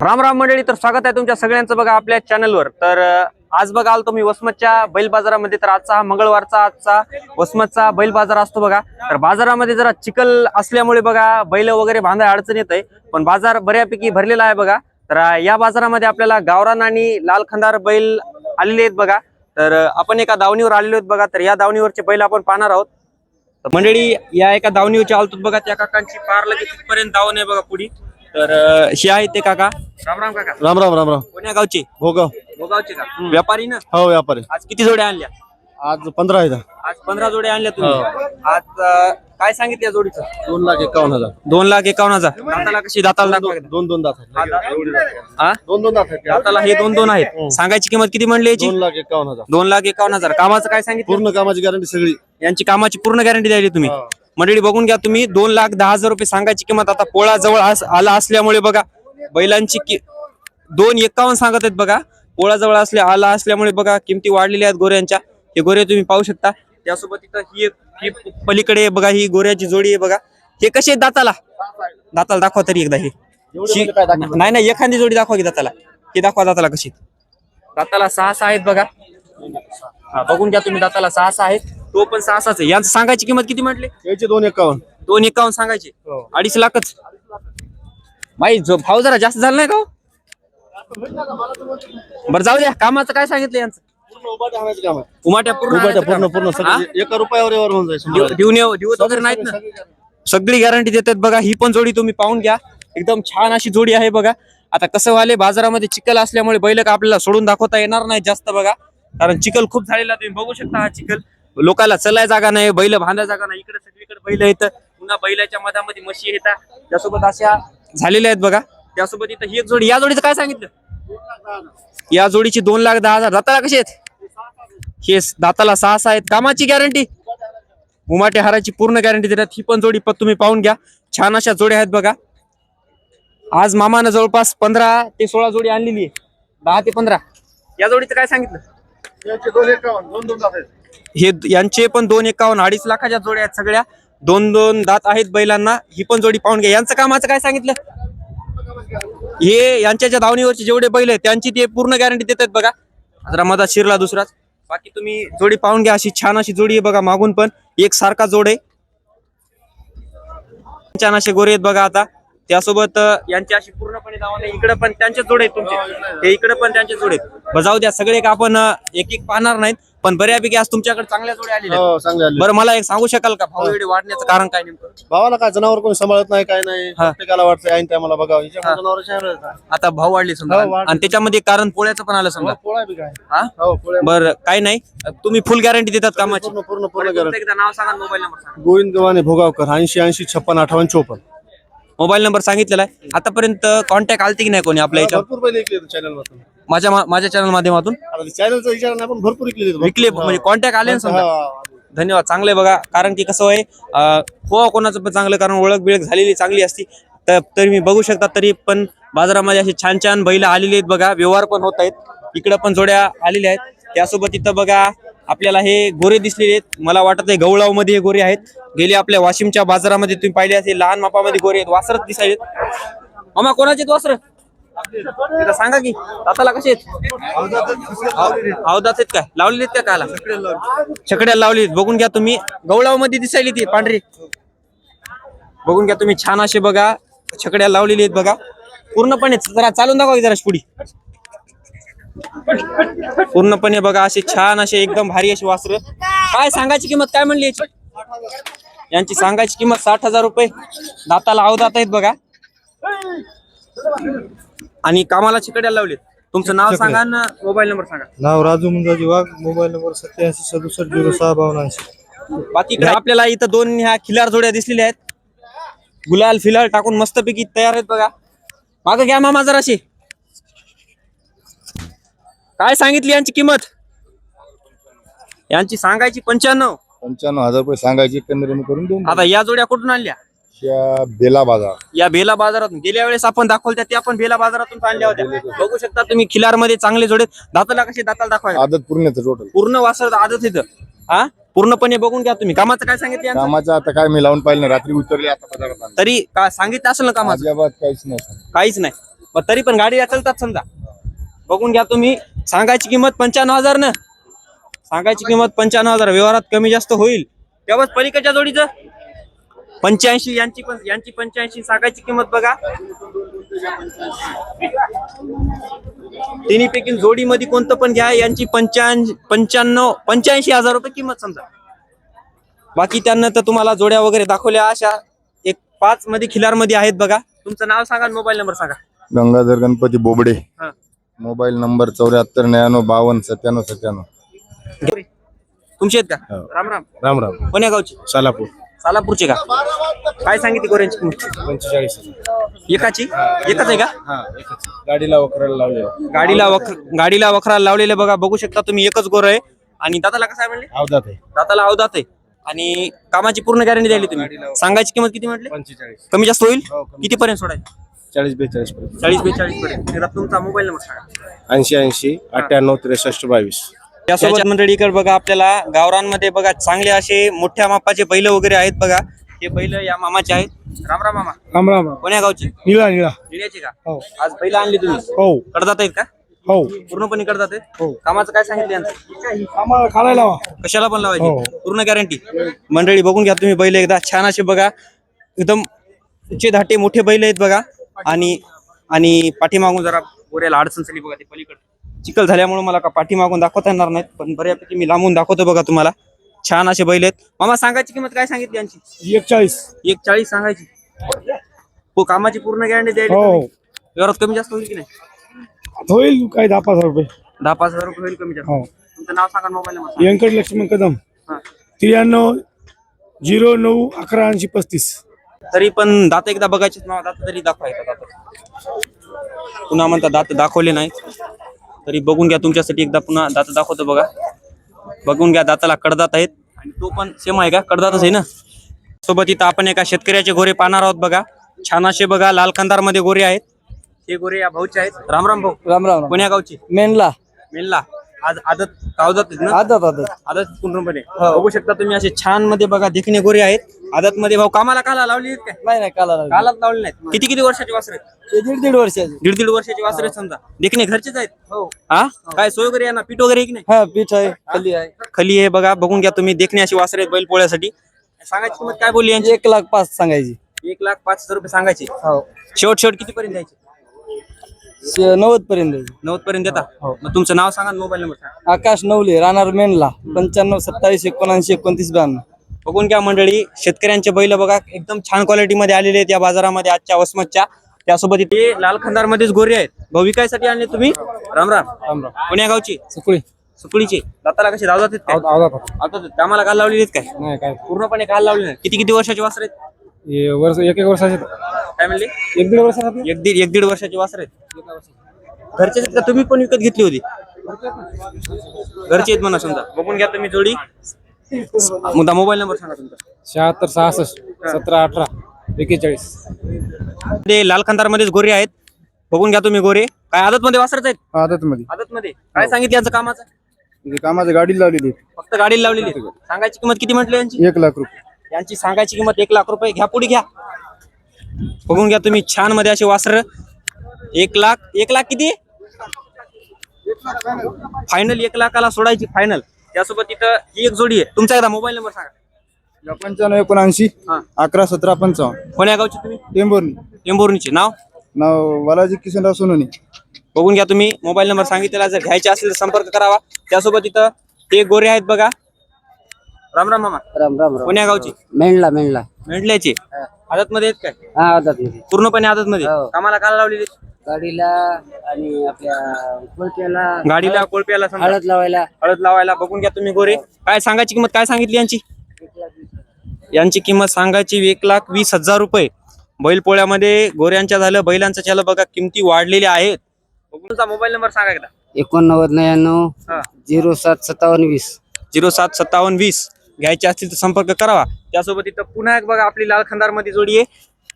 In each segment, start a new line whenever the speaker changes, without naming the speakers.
राम राम मंडळी, तर स्वागत आहे तुमच्या सगळ्यांचं बघा आपल्या चॅनलवर। तर आज बघा आलो तुम्ही वसमतच्या बैल बाजारामध्ये। तर आजचा मंगळवारचा वसमतचा बैल बाजार असतो बघा। तर बाजारामध्ये जरा चिखल असल्यामुळे बघा बैल वगैरे बांधाय अडचण येत आहे, पण बाजार बऱ्यापैकी भरलेला आहे बघा। तर या बाजारामध्ये आपल्याला गावरान आणि लाल खंदार बैल आलेले आहेत बघा। तर आपण एका दावणीवर आलेलो आहेत बघा। तर या दावणीवरचे बैल आपण पाहणार आहोत। तर मंडळी या एका दावणीवरच्या आलतो बघा, त्या काकांची पार लगेच तिथपर्यंत दावण आहे बघा पुढी। तर हे आहे ते काका। राम राम काका।
राम राम राम राम।
कोण्या गावचे?
भोगाव।
भोगावचे का? व्यापारी ना?
हो व्यापारी।
आज किती जोड्या आणल्या?
आज 15 आहेत।
आज 15 जोड्या आणल्या तुम्ही। आज काय सांगितलं या जोडीचं?
2,51,000।
2,51,000। दाताला कशी? दाताला दाखवा एकदा।
दोन दात आहेत।
हा,
दोन दात आहेत।
दाताला हे दोन आहेत। सांगायची किंमत किती म्हणली याची?
2,51,000।
2,51,000। कामाचं काय सांगितलं?
पूर्ण कामाची गॅरंटी सगळी।
यांची कामाची पूर्ण गॅरंटी द्यायली तुम्ही। मंडळी बघून घ्या तुम्ही, 2,10,000 रुपये सांगायची किंमत। आता पोळा जवळ आला असल्यामुळे बघा बैलांची 2,51,000 सांगत आहेत बघा। पोळा जवळ आला असल्यामुळे बघा किमती वाढलेल्या आहेत गोऱ्यांच्या। हे गोरे तुम्ही पाहू शकता। त्यासोबत इथं ही पलीकडे बघा ही गोऱ्याची जोडी आहे बघा। हे कसे आहेत दाताला? दाताला दाखवा तरी एकदा। हे नाही एखादी जोडी दाखवा की दाताला। हे दाखवा दाताला कशी। दाताला 6 आहेत बघा। बघून घ्या तुम्ही, दाताला 6 आहेत। तो पण 6 आहे। यांचं सांगायची किंमत किती म्हटले?
याचे 2,51,000।
2,51,000 सांगायचे। 2.5 लाखच माही। भाव जरा जास्त झाला नाही का? बरं जाऊ द्या। कामाचं काय सांगितलं यांचं? उमाट्या
पूर्ण सगळं एका रुपयावर होऊन जाईल।
दिवस वगैरे नाहीत ना? सगळी गॅरंटी देतात बघा। ही पण जोडी तुम्ही पाहून घ्या, एकदम छान अशी जोडी आहे बघा। आता कसं व्हायले, बाजारामध्ये चिखल असल्यामुळे बैल का आपल्याला सोडून दाखवता येणार नाही जास्त बघा, कारण चिखल खूप झालेला तुम्ही बघू शकता। हा चिखल, लोकांना चलाय जागा नाही, बैल बांधाय जागा नाही। इकडे सगळीकडे बैल आहेत, पुन्हा बैलाच्या मधामध्ये म्हशी येतात, त्यासोबत अशा झालेल्या आहेत बघा। त्यासोबत इथं ही एक जोडी। या जोडीचं काय सांगितलं? या जोडीची 2,10,000। दाताला कशी आहेत? हे दाताला 6 आहेत। कामाची गॅरंटी, उमाटे हाराची पूर्ण गॅरंटी देतात। ही पण जोडी तुम्ही पाहून घ्या, छान अशा जोड्या आहेत बघा। आज मामानं जवळपास 15 ते 16 जोडी आणलेली आहे, 10 ते 15। या जोडीचं काय सांगितलं? हे यांचे पण 2,51,000। 2.5 लाखाच्या जोड्या आहेत सगळ्या। 2 दात आहेत बैलांना। ही पण जोडी पाहून घ्या। यांचं कामाचं काय सांगितलं? हे यांच्या ज्या दावणीवरचे जेवढे बैल आहेत त्यांची ते पूर्ण गॅरंटी देतात बघा। जरा मधात शिरला दुसराच। बाकी तुम्ही जोडी पाहून घ्या, अशी छान अशी जोडी आहे बघा। मागून पण एक सारखा जोड आहे, छान असे गोरे आहेत बघा। आता त्यासोबत यांची अशी पूर्णपणे दावण आहे। इकडे पण त्यांचे जोड आहेत तुमचे, हे इकडे पण त्यांचे जोड आहेत। जाऊ द्या, सगळे का आपण एक पाहणार नाहीत, पण बऱ्यापैकी आज तुमच्याकडे चांगल्या जोड्या आलेल्या। बरं मला एक सांगू शकाल का, भाव एवढे वाढण्याचं कारण काय नेमकं?
भावाला काय जनावर कोणी सांभाळत नाही, काय नाही। प्रत्येकाला वाटतं ऐन टायमाला बघा जनावर
आता भाव वाढले समजा, आणि त्याच्यामध्ये कारण पोळ्याचं पण आलं समजा।
पोळा बी काय।
बरं काय नाही, तुम्ही फुल गॅरंटी देतात कामाची?
पूर्ण गॅरंटी।
एकदा नाव सांगा, मोबाईल नंबर सांगा।
गोविंद गव्हाणे भोगावकर, 80
मोबाईल नंबर सांगितलेला आहे। आतापर्यंत कॉन्टॅक्ट आलती की नाही कोणी आपल्या याच्या?
भरपूर पहिले चॅनल मधून,
माझ्या चॅनल माध्यमातून
चॅनलचा विचार नाही पण भरपूर
विकले, म्हणजे कॉन्टॅक्ट आले ना समजा। धन्यवाद, चांगले बघा। कारण की कसं आहे, हो कोणाचं पण चांगलं, कारण ओळख बिळख झालेली चांगली असती। तर मी बघू शकता, तरी पण बाजारामध्ये असे छान छान बैल आलेले आहेत बघा। व्यवहार पण होत आहेत, इकडे पण जोड्या आलेल्या आहेत। त्यासोबत इथं बघा आपल्याला हे गोरे दिसलेले आहेत। मला वाटत आहे गवळाव मध्ये हे गोरे आहेत। गेले आपल्या वाशिमच्या बाजारामध्ये तुम्ही पाहिले असेल, लहान मापामध्ये गोरे आहेत, वासरच दिसायलेत। मामा कोणाचे वासर सांगा की, दाताला कसे आहेत? अवदात आहेत काय? लावलेले आहेत का? काला छकड्या लावली। बघून घ्या तुम्ही, गवळाव मध्ये दिसायली ती पांढरी। बघून घ्या तुम्ही, छान असे बघा छकड्या लावलेली आहेत बघा पूर्णपणे। जरा चालून दाखवा की जरा पुढी। पूर्णपणे बघा असे छान असे एकदम भारी अशी वासर। काय सांगायची किंमत काय म्हणली याची? यांची सांगायची किंमत 60,000 रुपये। दाताला अवदात आहेत बघा, आणि कामाला चिकड्या लावलेत। तुमचं नाव सांगा ना मोबाईल नंबर सांगा।
नाव राजू मुंजाजी वाघ, मोबाईल नंबर 8767066280।
बाकी आपल्याला इथं 2 ह्या खिलार जोड्या दिसलेल्या आहेत, गुलाल फिलाल टाकून मस्तपैकी तयार आहेत बघा। मागं घ्या मामा जराशी। काय सांगितली यांची किंमत? यांची सांगायची
95,000 रुपये सांगायची, कमी करून देऊन।
आता या जोड्या कुठून आणल्या?
बेला बाजार,
या बेला बाजारातून। गेल्या वेळेस आपण दाखवल्या त्या पण बेला बाजारातून आणल्या होत्या। बघू शकता तुम्ही, खिलार मध्ये चांगले जोडे। दाताला कसे? दाताला दाखवा
आदत टोटल
पूर्ण वासर आदत इथं। हा पूर्णपणे बघून घ्या तुम्ही। कामाचं काय सांगितलं?
कामाचं आता काय मी लावून पाहिलं, रात्री उतरले आता बाजारात।
तरी काय सांगितलं असेल ना कामाचं?
अजिबात काहीच नाही,
काहीच नाही। मग तरी पण गाडी चालतात समजा. बघून घ्या तुम्ही. सांगायची किंमत 95,000 ना. सांगायची किंमत 95,000. व्यवहारात कमी जास्त होईल. तेव्हाच पलीकडच्या जोडीचं 85. यांची 85 सांगायची किंमत बघा. तिन्हीपैकी जोडीमध्ये कोणतं पण घ्या. यांची 85,000 रुपये किंमत समजा. बाकी त्यानंतर तुम्हाला जोड्या वगैरे दाखवल्या अशा एक 5 मध्ये खिलार मध्ये आहेत बघा. तुमचं नाव सांगा, मोबाईल नंबर सांगा.
गंगाधर गणपती बोबडे.
हा.
Mobile number 74 99 52 97.
तुमचे आहेत का?
हो.
राम राम.
राम राम.
कोण्या गावचे?
सोलापूर.
सोलापूरचे का? काय सांगितली गोऱ्यांची किंमत?
45.
एकच आहे का?
गाडीला वखराला लावले.
गाडीला वखराला लावलेले बघा. बघू शकता तुम्ही. एकच गोर आहे. आणि दाताला कसं आहे म्हणले?
अवधात आहे.
दाताला अवधात आहे. आणि कामाची पूर्ण गॅरंटी द्यायली तुम्ही. सांगायची किंमत किती म्हटले?
45.
कमी जास्त होईल?
हो, कमी.
किती पर्यंत सोडायची?
40-42 पर्यंत.
40-42 पर्यंत. एकदा तुमचा मोबाईल नंबर सांगा.
80 98 63 22.
त्यासोबत मंडळीकडे बघा आपल्याला गावरांमध्ये बघा चांगले असे मोठ्या मापाचे बैल वगैरे आहेत बघा. हे बैल या मामाचे आहेत. राम राम मामा.
राम राम.
कोण्या गावचे?
निळा
निळ्याचे का?
हो.
आज बैल आणली तुम्ही?
हो
कडदात आहेत का?
हो.
पूर्णपणे कडदात आहेत.
हो.
कामाचं काय सांगितलं यांचं?
आम्हाला खायला लावा.
कशाला पण
हो.
लावायची? पूर्ण गॅरंटी. मंडळी बघून घ्या तुम्ही बैल एकदा. छान असे बघा. एकदम उंचे धाटे मोठे बैल आहेत बघा. आणि पाठीमागून जरा गोऱ्याला अडचण झाली बघा. ते पलीकडे चिखल झाल्यामुळे मला का पाठीमागून दाखवता येणार नाहीत, पण बऱ्यापैकी मी लांबून दाखवतो बघा तुम्हाला. छान असे बैल आहेत. मामा सांगायची किंमत काय सांगितली यांची?
41.
140 सांगायची. हो. कामाची पूर्ण गॅरंटी द्यायची
हो.
तुम्ही. व्यवहारात कमी जास्त होईल की नाही?
होईल काय 10-15 रुपये.
10-5 हजार रुपये होईल कमी जास्त.
हो.
तुमचं नाव सांगा, मोबाईल नंबर.
व्यंकट लक्ष्मण कदम. 93 09 11 80 35.
तरी पण दात एकदा बघायचे. नाव दात तरी दाखवायचं. दात पुन्हा म्हणता दात दाखवले नाही तरी बघून घ्या. तुमच्यासाठी एकदा पुन्हा दात दाखवतो बघा. बघून घ्या. दाताला कडदात आहेत. आणि तो पण सेम आहे का? कडदातच आहे ना. सोबत इथं आपण एका शेतकऱ्याचे गोरे पाहणार आहोत बघा. छान असे बघा लाल कंदार मध्ये गोरे आहेत. हे गोरे या भाऊचे आहेत. राम राम भाऊ.
राम राम.
कोण्या गावचे?
मेनला.
मेनला. आज आदत ना? आदत पूर्णपणे. बघू शकता तुम्ही. असे छान मध्ये बघा देखणे गोरे आहेत. आदत मध्ये. भाऊ कामाला काला लावली आहेत काय?
नाही काला
कालात लावली नाहीत. किती वर्षाची वासरे आहेत?
1.5 वर्षाची.
1.5 वर्षाची वासरे आहेत समजा. देखणे घरचेच आहेत.
हो.
हा. काय सोय वगैरे आहे ना? पीठ वगैरे आहे की नाही?
हा पीठ आहे, खाली आहे.
खाली आहे बघा. बघून घ्या तुम्ही. देखणे अशी वासरे आहेत बैल पोळ्यासाठी. सांगायची किंमत काय बोलली यांची?
1,05,000 सांगायची.
1,05,000 रुपये सांगायची.
हो.
शेवट किती पर्यंत द्यायची?
90 पर्यंत द्यायची.
90 पर्यंत देता.
हो.
मग तुमचं नाव सांगा, मोबाईल नंबर सांगा.
आकाश नवले, राहणार मेनला. 95 27 79 29 92.
बघून घ्या मंडळी. शेतकऱ्यांचे बैल बघा एकदम छान क्वालिटी मध्ये आलेले आहेत या बाजारामध्ये आजच्या वसमतच्या. त्यासोबत इथे लाल खंदार मध्येच गोरे आहेत. भाऊ विकायसाठी आणले तुम्ही? राम राम. कोण्या गावची? सुकळीचे. दाताला कसे धावतात आहेत काय? आवतात. कामाला काल लावलेली आहेत काय?
नाही काय
पूर्णपणे काल लावले नाही. किती वर्षाची वासर आहेत?
वर्ष 1 वर्षाचे.
काय म्हणले?
1-1.5 वर्षाचे.
1-1.5 वर्षाची वासर आहेत. घरचे आहेत का? तुम्ही पण विकत घेतली होती? घरचे आहेत म्हणा समजा. बघून घ्या तुम्ही जोडी. मुद्दा मोबाईल नंबर सांगा तुमचा.
76 66 17 18 41.
ते लाल खंदार मध्येच गोरे आहेत. बघून घ्या तुम्ही गोरे. काय आदत मध्ये वासरच आहेत?
आदत मध्ये.
आदत मध्ये. काय सांगितलं यांचं कामाचं?
कामाची गाडी लावलेली.
फक्त गाडीला लावलेली आहे. सांगायची किंमत किती म्हटली यांची?
1 लाख रुपये.
यांची सांगायची किंमत 1 लाख रुपये. घ्या पुढे घ्या. बघून घ्या तुम्ही. छान मध्ये असे वासर. 1 लाख किती? फायनल 1 लाखाला सोडायची फायनल. त्यासोबत तिथं ही एक जोडी आहे. तुमचा एकदा मोबाईल नंबर सांगा.
95 79
हा.
11 17 55.
कोण्या गावची तुम्ही?
टेंभुर्णी.
टेंभुर्णीचे. नाव?
बालाजी किशनराव सोनोनी.
बघून घ्या तुम्ही. मोबाईल नंबर सांगितलेला. जर घ्यायचे असेल तर संपर्क करावा. त्यासोबत इथं ते गोरे आहेत बघा. राम राम मामा.
राम राम.
कोण्या गावची?
मेनला.
मेंढल्याचे. आदत मध्ये आहेत काय?
हा आदत मध्ये.
पूर्णपणे आदत मध्ये.
हो.
कामाला काल लावलेली?
गाडीला आणि आपल्या कोळप्याला,
गाडीला कोळप्याला समजा.
हळद लावायला.
हळद लावायला. बघून घ्या तुम्ही गोरे. काय सांगायची किंमत काय सांगितली यांची? यांची किंमत सांगायची 1,20,000 रुपये. बैलपोळ्यामध्ये गोऱ्यांच्या झालं, बैलांचं झालं बघा. किमती वाढलेल्या आहेत. बघून मोबाईल नंबर सांगा एकदा.
89 99
हा.
07 57 20.
07 57 20. घ्यायचे असतील तर संपर्क करावा. त्यासोबत इथं पुन्हा एक बघा आपली लाल खंदार मध्ये जोडी आहे.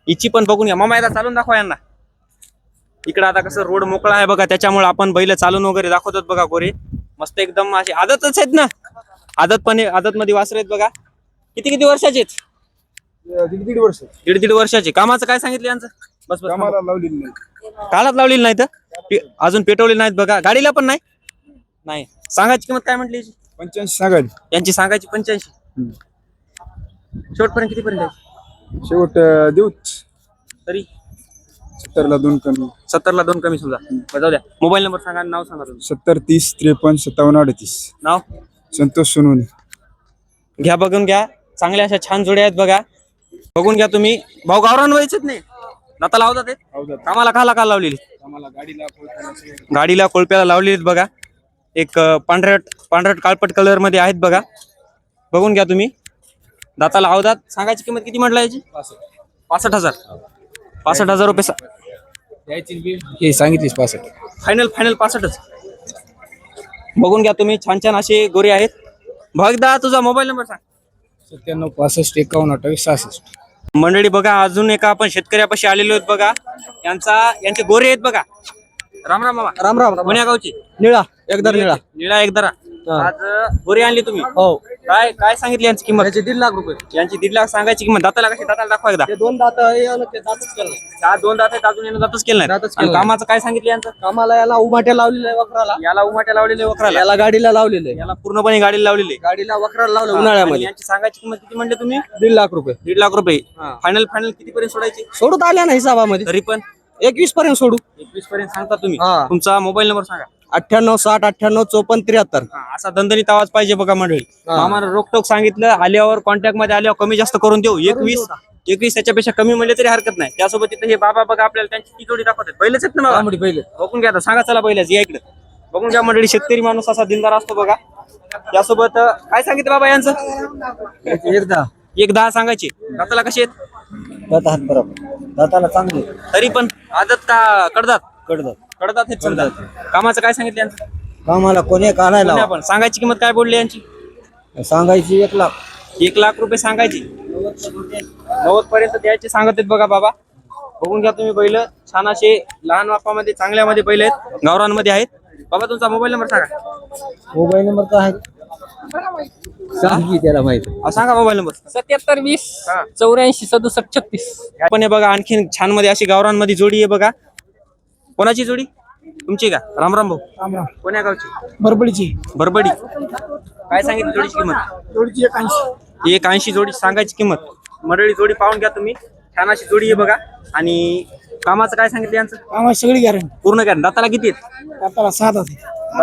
हिची पण बघून घ्या. मामा एकदा चालून दाखवा यांना. इकडे आता कसं रोड मोकळा आहे बघा, त्याच्यामुळे आपण बैल चालून वगैरे दाखवतात बघा. गोरे मस्त एकदम असे आदतच आहेत ना. आदत मध्ये वासरे आहेत बघा. किती वर्षाचे?
1.5 वर्ष.
1.5 वर्षाचे. कामाचं काय सांगितलं यांचं? बस बस
कामाला लावलेली नाही.
कालात लावलेली नाही तर अजून पेटवलेली नाहीत बघा. गाडीला पण नाही. नाही सांगायची किंमत काय म्हटली याची?
85 सांगाल.
यांची सांगायची 85. शेवटपर्यंत कितीपर्यंत आहे?
शेवट देऊच
तरी
70 ला 2 कमी.
70 ला 2 कमी समजा. बरं, जाऊ द्या. मोबाईल नंबर सांगा आणि नाव सांगा तुम्ही.
70 30 53 57 38.
नाव
संतोष सोनवणे.
घ्या, बघून घ्या. चांगल्या अशा छान जोड्या आहेत बघा. बघून घ्या तुम्ही. भाऊ गावरान व्हायचेच नाही. दाता लावतात ते. कामाला काला लावलेली. गाडीला कोळप्याला लावलेली बघा. एक पांढरट काळपट कलर मध्ये आहेत बघा. बघून घ्या तुम्ही. दाताला अवधात. सांगायची किंमत किती म्हटलं याची? 65,000. 65,000 रुपये
हे सांगितलीस 65.
फायनल 65च. बघून घ्या तुम्ही. छान छान असे गोरे आहेत. भगदा तुझा मोबाईल नंबर सांग.
97 65 51 28 66.
मंडळी बघा, अजून एका आपण शेतकऱ्यापाशी आलेलो आहेत बघा. यांचे गोरे आहेत बघा. राम राम मामा.
राम राम.
कोण्या गावची?
निळा एकदर निळा.
निळा एकदरा. आज गोरे आणली तुम्ही?
हो.
काय सांगितली यांची किंमत?
त्याचे 1.5 लाख रुपये.
यांची 1.5 लाख सांगायची किंमत. दाताला कशी? दाताला दाखवा एकदा.
ते 2 दात हे आलं ते दातच केलं नाही.
चार 2 दात आहेत अजून. यानं दातच केलं नाही.
दातच केलं
आणि
नाही.
कामाचं काय सांगितलं यांचं?
कामाला याला उमाट्या लावलेल्या आहे वखराला.
याला उमाट्या लावलेले वखराला.
याला गाडीला लावलेले.
याला पूर्णपणे गाडीला लावलेले.
गाडीला वखराला लावलं
आणि
उन्हाळ्यामध्ये.
यांची सांगायची किंमत किती म्हणले तुम्ही?
1.5 लाख रुपये.
1.5 लाख रुपये.
हा.
फायनल कितीपर्यंत सोडायची?
सोडून आल्या ना हिसाबामध्ये.
तरी पण
21 पर्यंत सोडू.
21 पर्यंत सांगता तुम्ही.
हा.
तुमचा मोबाईल नंबर सांगा.
98 60 98 54 73.
हा, असा दणदणीत आवाज पाहिजे बघा मंडळी.
हा.
आम्हाला रोकटोक सांगितलं. आल्यावर कॉन्टॅक्ट मध्ये आल्यावर कमी जास्त करून देऊ. 21 याच्यापेक्षा कमी म्हणले तरी हरकत नाही. त्यासोबत तिथे हे बाबा बघा आपल्याला त्यांची ती जोडी दाखवतात. पहिलेच आहेत ना बाबा?
तांबडी पहिले.
बघून घ्या आता. सांगा चला पहिल्याच या इकडे. बघून घ्या मंडळी. शेतकरी माणूस असा दिलदार असतो बघा. त्यासोबत काय सांगितलं बाबा यांचं?
एकदा
1.10 सांगायचे. दाताला कशी आहेत?
दातात बरोबर. दाताला चांगले.
तरी पण आदत का कडदात?
कडदात.
कडदात आहेत समजा. कामाचं काय सांगितलं यांचं?
कामाला कोणी काढायला
कोणी आपण सांगायची किंमत काय बोलली यांची?
सांगायची 1 लाख.
1 लाख रुपये सांगायची. 90 पर्यंत द्यायचे सांगत आहेत बघा बाबा. बघून घ्या तुम्ही. बैल छान असे लहान मापामध्ये चांगल्यामध्ये बैल आहेत. गावरांमध्ये आहेत. बाबा तुमचा मोबाईल नंबर सांगा.
मोबाईल नंबर काय आहे? सांगी त्याला माहिती.
सांगा मोबाईल नंबर.
77 20
हा.
84 67 36.
आपण हे बघा आणखीन छान मध्ये अशी गावरांमध्ये जोडी आहे बघा. कोणाची जोडी? तुमची का? राम राम भाऊ.
राम राम.
कोण्या गावची?
बरबडीची.
बरबडी. काय सांगितली जोडीची किंमत?
जोडीची 81.
180 जोडी सांगायची किंमत. मंडळी जोडी पाहून घ्या तुम्ही. छान अशी जोडी आहे बघा. आणि कामाचं काय सांगितलं यांचं?
आम्हाला सगळी गॅरंटी.
पूर्ण घ्या. दाताला किती आहेत?
दाताला 7 होते.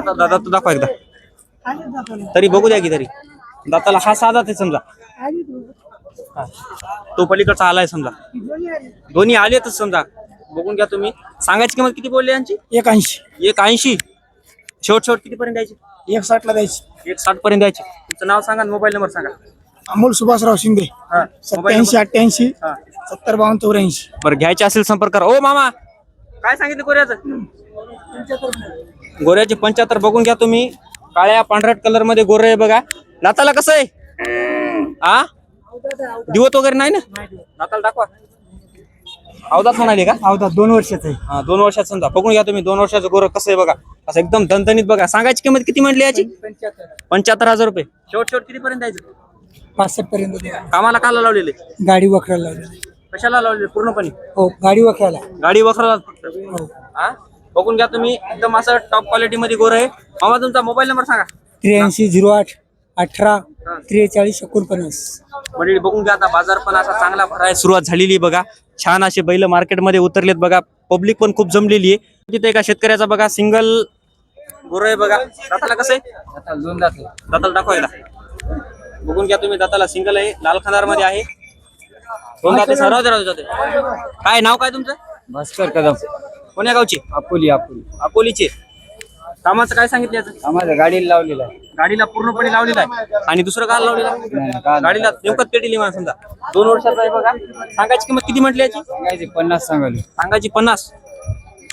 दादा तू दाखवा एकदा. तरी बघू द्या की तरी. दाताला हा साधा आहे समजा. हा. तो पलीकडचा आलाय समजा. दोन्ही आलेतच समजा. बघून घ्या तुम्ही. सांगायची किंमत किती बोलली यांची?
81.
180. शेवट किती पर्यंत द्यायची?
160 ला द्यायची.
160 पर्यंत द्यायची. तुमचं नाव सांगा आणि मोबाईल नंबर सांगा.
अमोल सुभाषराव शिंदे.
हा. Mobile
87
number.
88
हा.
70 52 84.
बरं घ्यायचे असेल संपर्क करा. ओ मामा काय सांगितलं गोऱ्याचं? गोऱ्याचे 75. बघून घ्या तुम्ही. काळ्या पांढरट कलर मध्ये गोरे आहे बघा. दाताला कसं आहे? आ दिवत वगैरे नाही ना? दाताला दाखवा. अवधात म्हणाले का?
अवधा 2 वर्षाचा आहे.
हा 2 वर्षात समजा. बघून घ्या तुम्ही. 2 वर्षाचं गोरं कसं आहे बघा. असं एकदम दणदणीत बघा. सांगायची किंमत किती म्हटली याची? 75,000 रुपये. शेवट किती पर्यंत द्यायचं?
65 पर्यंत द्या.
कामाला काला लावलेले?
गाडी वखराला लावलेली.
कशाला लावलेले? पूर्णपणे
हो गाडी वखराला.
गाडी वखराला फक्त.
हो.
हा बघून घ्या तुम्ही. एकदम असं टॉप क्वालिटी मध्ये गोरं आहे. मामा तुमचा मोबाईल नंबर सांगा.
83 08 18 43 49.
वडील बघून घ्या. आता बाजार पण असा चांगला भरायला सुरुवात झालेली आहे बघा. छान असे बैल मार्केटमध्ये उतरलेत बघा. पब्लिक पण खूप जमलेली आहे. तिथे एका शेतकऱ्याचा बघा सिंगल गोरं आहे बघा. दाताला कसं आहे?
2 दात.
दाताला दाखवायला. बघून घ्या तुम्ही. दाताला सिंगल आहे. लाल खंदार मध्ये आहे. 2 दाते सर्व जाते. काय नाव काय तुमचं?
भास्कर कदम.
कोण्या गावची?
अपोली.
अकोलीचे. कामाचं काय सांगितलं याचं?
आम्हाला गाडीला लावलेला आहे.
गाडीला पूर्णपणे लावलेला आहे. आणि दुसरं काल लावलेलं आहे?
काल.
गाडीला नेमकं पेटीली म्हणा समजा. 2 वर्षाचा आहे बघा. सांगायची किंमत किती म्हटली याची?
सांगायचे 50 सांगायला.
सांगायची 50.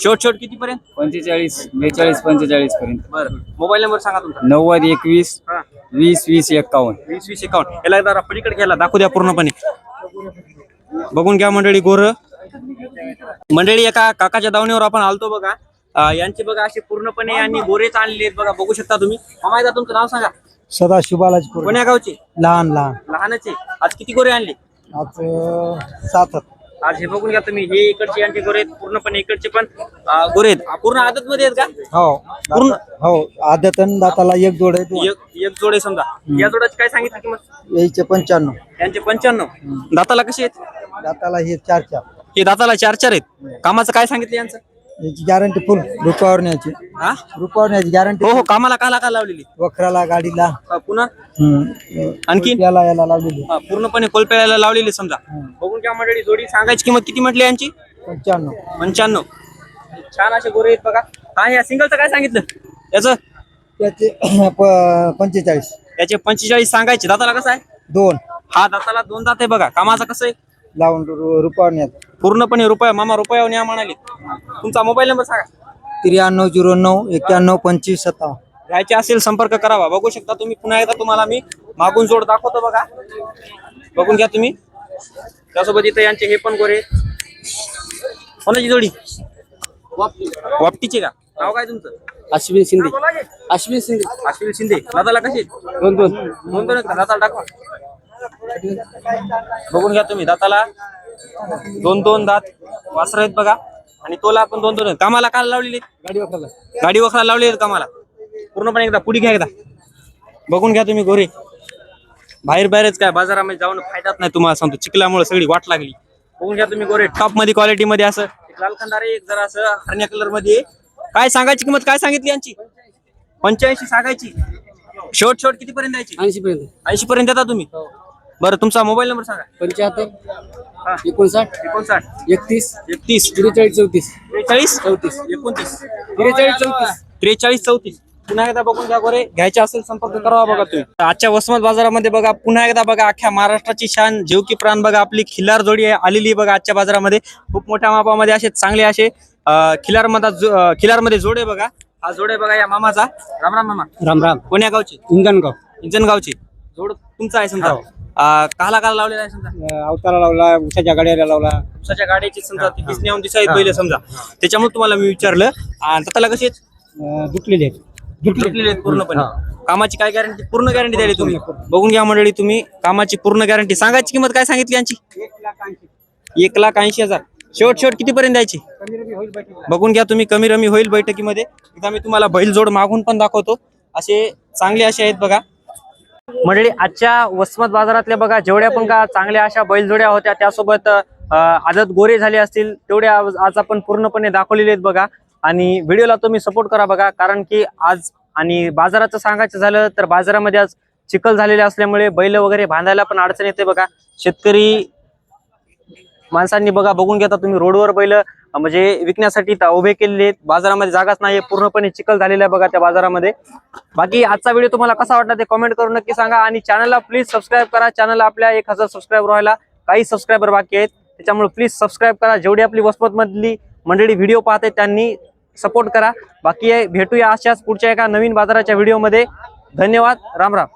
शेवट किती पर्यंत?
45 42 45 पर्यंत.
बरं मोबाईल नंबर सांगा तुमचा.
90 21
हा
20 20 51.
20 20 51. याला जरा पलीकडे घ्यायला दाखवू द्या पूर्णपणे. बघून घ्या मंडळी गोरं. मंडळी एका काकाच्या दावणीवर आपण आलतो बघा. यांची बघा अशी पूर्णपणे आणि गोरेच आणलेले आहेत बघा. बघू शकता तुम्ही. मामा एकदा तुमचं नाव सांगा.
सदाशिव बालाजी कोरे.
कोण्या गावचे?
लहान लहान.
लहानचे. आज किती गोरे आणले?
आज 7.
आज हे बघून घ्या तुम्ही, हे इकडचे यांचे गोरे आहेत, पूर्णपणे इकडचे पण गोरे आहेत. पूर्ण आदत मध्ये आहेत का?
हो
पूर्ण
हो आदतन दाताला एक जोड आहे
एक जोडे समजा. या जोडाची काय सांगितलं किंमत?
याचे 95
यांचे 95. दाताला कसे आहेत?
दाताला हे 4
हे दाताला 4 आहेत. कामाचं काय सांगितलं यांचं?
याची गॅरंटी फुल रुपयावर न्यायची
हा
गॅरंटी
हो हो, कामाला का लावलेली?
वखराला गाडीला
पुन्हा आणखी
याला लावलेली
पूर्णपणे कोलपेळ्याला लावलेली समजा. बघून घ्या मंडळी, जोडी सांगायची किंमत किती म्हटली यांची?
95
छान असे गोरे आहेत बघा. हा, या सिंगलचं काय सांगितलं याचं?
त्याचे 45
याचे 45 सांगायचे. दाताला कसं आहे?
2
हा दाताला 2 दात आहे बघा. कामाचं कसं आहे?
लावून रुपयावर न्यायचं
पूर्णपणे रुपया मामा रुपयावर न्या म्हणाले. तुमचा मोबाईल नंबर सांगा.
9309 91 25 57
घ्यायचे असेल संपर्क करावा. बघू शकता तुम्ही. पुन्हा एकदा तुम्हाला मी मागून जोड दाखवतो बघा. बघून घ्या तुम्ही. त्यासोबत इथं यांचे हे पण गोरे आहेत. कोणाची जोडी? वापटीचे का? नाव काय तुमचं?
अश्विन शिंदे. अश्विन शिंदे.
अश्विन शिंदे. दादाला कसे?
दोन
दोन दाताला दाखवा. बघून घ्या तुम्ही. दाताला 2 दात वासर आहेत बघा. आणि तोला पण 2 आहेत. कामाला काय लावलेली? गाडी वखरा लावली आहेत कामाला. पूर्णपणे एकदा पुढे घ्या एकदा. बघून घ्या तुम्ही गोरे. बाहेरच काय बाजारामध्ये जाऊन फायदाच नाही तुम्हाला सांगतो. चिखलामुळे सगळी वाट लागली. बघून घ्या तुम्ही गोरे. टॉप मध्ये क्वालिटी मध्ये असं एक लाल खंडार आहे, एक जरा असं हरण्या कलर मध्ये. काय सांगायची किंमत काय सांगितली यांची? 85 सांगायची. शॉर्ट किती पर्यंत द्यायची?
80 पर्यंत.
80 पर्यंत देता तुम्ही? बरं, तुमचा मोबाईल नंबर सांगा.
75
हा.
59
59
31
31
43 34
43
34
29
43 34.
43 34. पुन्हा एकदा बघून घ्या गोरे. घ्यायचे असेल संपर्क करावा बघा तुम्ही. आजच्या वसमत बाजारामध्ये बघा पुन्हा एकदा बघा अख्ख्या महाराष्ट्राची शान जीव की प्राण बघा आपली खिल्लार जोडी आलेली बघा आजच्या बाजारामध्ये. खूप मोठ्या मापामध्ये असे चांगले असे खिलारमध्ये जोडे बघा. हा जोडे बघा या मामाचा. राम राम मामा.
राम राम.
कोण्या गावचे? इंजनगावचे. जोड तुमचा आहे समजा. काला लावलेला आहे समजा.
अवतारा लावला, उसाच्या गाड्याला लावला.
उसाच्या गाड्याची समजा ती दिसण्याहून दिसायत पहिले समजा. त्याच्यामुळे तुम्हाला मी विचारलं. दाताला कसे
दुटलेले आहेत.
दुटलेले आहेत पूर्णपणे. कामाची काय गॅरंटी? पूर्ण गॅरंटी द्यायला तुम्ही. बघून घ्या मंडळी तुम्ही. कामाची पूर्ण गॅरंटी. सांगायची किंमत काय सांगितली यांची? 1,80,000. शेवट किती पर्यंत द्यायची? बघून घ्या तुम्ही. कमी रमी होईल बैठकीमध्ये. एकदा मी तुम्हाला बैलजोड मागून पण दाखवतो. असे चांगले असे आहेत बघा मंडळी. आजच्या वसमत बाजारातल्या बघा जेवढ्या पण का चांगल्या अशा बैलजोड्या होत्या, त्यासोबत आदत गोरे झाले असतील तेवढ्या आज आपण पूर्णपणे दाखवलेले आहेत बघा. आणि व्हिडिओला तुम्ही सपोर्ट करा बघा. कारण की आज आणि बाजाराचं सांगायचं झालं तर बाजारामध्ये आज चिखल झालेले असल्यामुळे बैल वगैरे बांधायला पण अडचण येते बघा. शेतकरी माणसांनी बघा बघून घेता तुम्ही रोडवर बैल म्हणजे विकण्यासाठी उभे केलेले आहेत. बाजारामध्ये जागाच नाही, पूर्णपणे चिखल झालेला आहे बघा त्या बाजारामध्ये. बाकी आजचा व्हिडिओ तुम्हाला कसा वाटला ते कमेंट करून नक्की सांगा. आणि चॅनलला प्लीज सबस्क्राईब करा. चॅनलला आपल्या 1000 सबस्क्रायबर व्हायला काही सबस्क्रायबर बाकी आहेत, त्याच्यामुळे प्लीज सबस्क्राईब करा. जेवढी आपली वसमत मधली मंडळी व्हिडिओ पाहते त्यांनी सपोर्ट करा. बाकी भेटूया अशाच पुढच्या एका नवीन बाजाराच्या व्हिडिओमध्ये. धन्यवाद. राम राम.